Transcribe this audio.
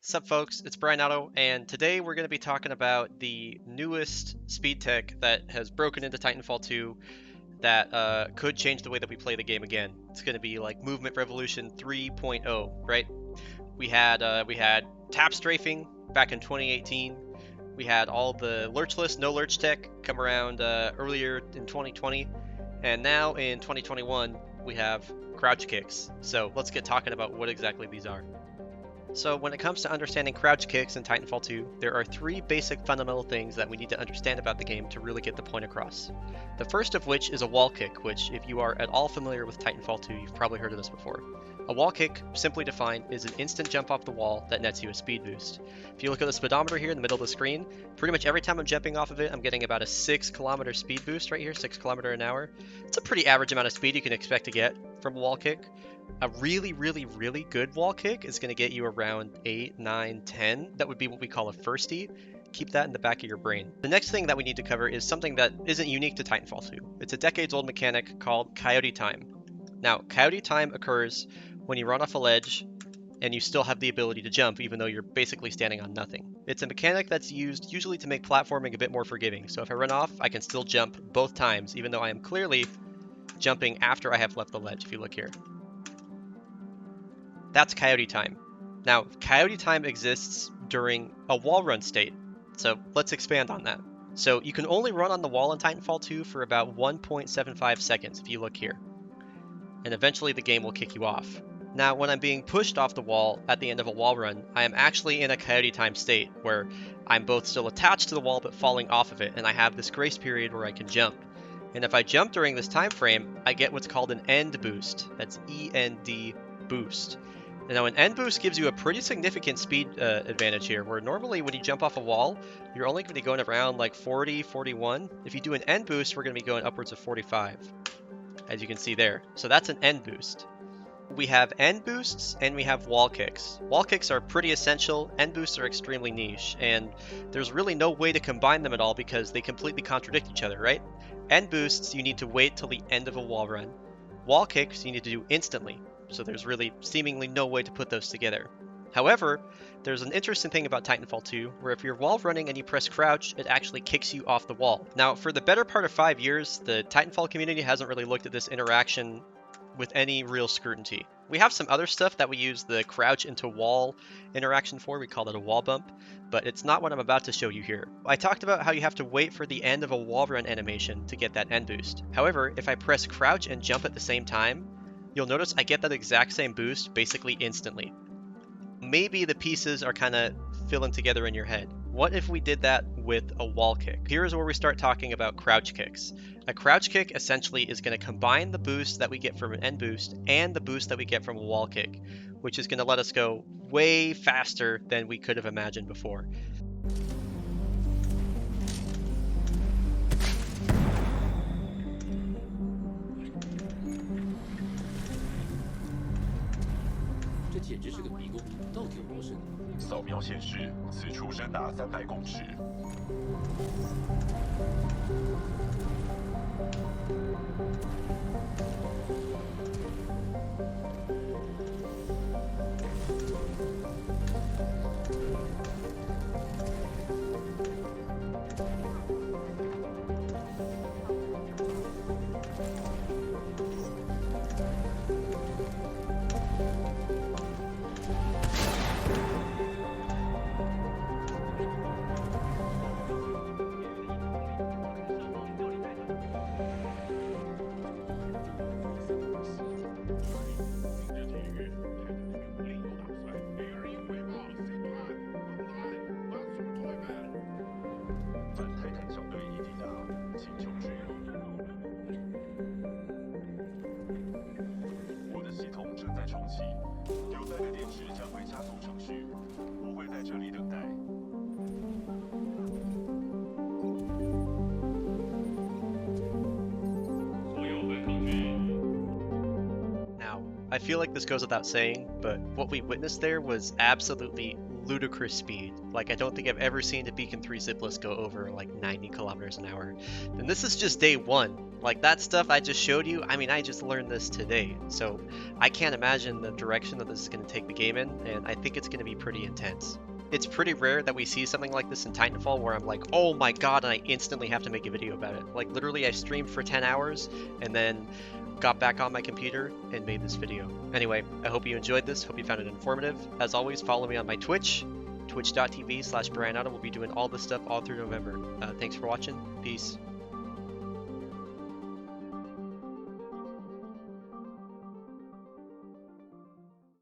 Sup folks, it's Brian Otto, and today we're going to be talking about the newest speed tech that has broken into Titanfall 2 that could change the way that we play the game again. It's going to be like Movement Revolution 3.0, right? We had tap strafing back in 2018. We had all the lurchless, no lurch tech come around earlier in 2020, and now in 2021 we have crouch kicks. So let's get talking about what exactly these are. So when it comes to understanding crouch kicks in Titanfall 2, there are three basic fundamental things that we need to understand about the game to really get the point across. The first of which is a wall kick, which if you are at all familiar with Titanfall 2, you've probably heard of this before. A wall kick, simply defined, is an instant jump off the wall that nets you a speed boost. If you look at the speedometer here in the middle of the screen, pretty much every time I'm jumping off of it, I'm getting about a 6 kilometer speed boost right here, 6 kilometer an hour. It's a pretty average amount of speed you can expect to get from a wall kick. A really good wall kick is going to get you around 8, 9, 10. That would be what we call a firstie. Keep that in the back of your brain. The next thing that we need to cover is something that isn't unique to Titanfall 2. It's a decades-old mechanic called Coyote Time. Now, Coyote Time occurs when you run off a ledge and you still have the ability to jump even though you're basically standing on nothing. It's a mechanic that's used usually to make platforming a bit more forgiving. So if I run off, I can still jump both times even though I am clearly jumping after I have left the ledge, if you look here. That's Coyote Time. Now, Coyote Time exists during a wall run state, so let's expand on that. So you can only run on the wall in Titanfall 2 for about 1.75 seconds if you look here, and eventually the game will kick you off. Now, when I'm being pushed off the wall at the end of a wall run, I am actually in a Coyote Time state, where I'm both still attached to the wall but falling off of it, and I have this grace period where I can jump. And if I jump during this time frame, I get what's called an end boost. That's END boost. Now, an end boost gives you a pretty significant speed advantage here, where normally when you jump off a wall, you're only going to be going around like 40, 41. If you do an end boost, we're going to be going upwards of 45, as you can see there. So that's an end boost. We have end boosts and we have wall kicks. Wall kicks are pretty essential, end boosts are extremely niche, and there's really no way to combine them at all because they completely contradict each other, right? End boosts, you need to wait till the end of a wall run. Wall kicks, you need to do instantly. So there's really seemingly no way to put those together. However, there's an interesting thing about Titanfall 2, where if you're wall running and you press crouch, it actually kicks you off the wall. Now, for the better part of 5 years, the Titanfall community hasn't really looked at this interaction with any real scrutiny. We have some other stuff that we use the crouch into wall interaction for, we call it a wall bump, but it's not what I'm about to show you here. I talked about how you have to wait for the end of a wall run animation to get that end boost. However, if I press crouch and jump at the same time, you'll notice I get that exact same boost basically instantly. Maybe the pieces are kind of filling together in your head. What if we did that with a wall kick? Here's where we start talking about crouch kicks. A crouch kick essentially is going to combine the boost that we get from an end boost and the boost that we get from a wall kick, which is going to let us go way faster than we could have imagined before.扫描显示，此处深达300公尺。I feel like this goes without saying, but what we witnessed there was absolutely ludicrous speed. Like, I don't think I've ever seen a Beacon 3 zipless go over like 90 kilometers an hour. And this is just day one. Like that stuff I just showed you, I mean, I just learned this today. So I can't imagine the direction that this is going to take the game in, and I think it's going to be pretty intense. It's pretty rare that we see something like this in Titanfall where I'm like, oh my god, and I instantly have to make a video about it. Like literally I streamed for 10 hours and then got back on my computer and made this video. Anyway, I hope you enjoyed this, hope you found it informative. As always, follow me on my Twitch, twitch.tv/BrianAuto. We'll be doing all this stuff all through November. Thanks for watching. Peace.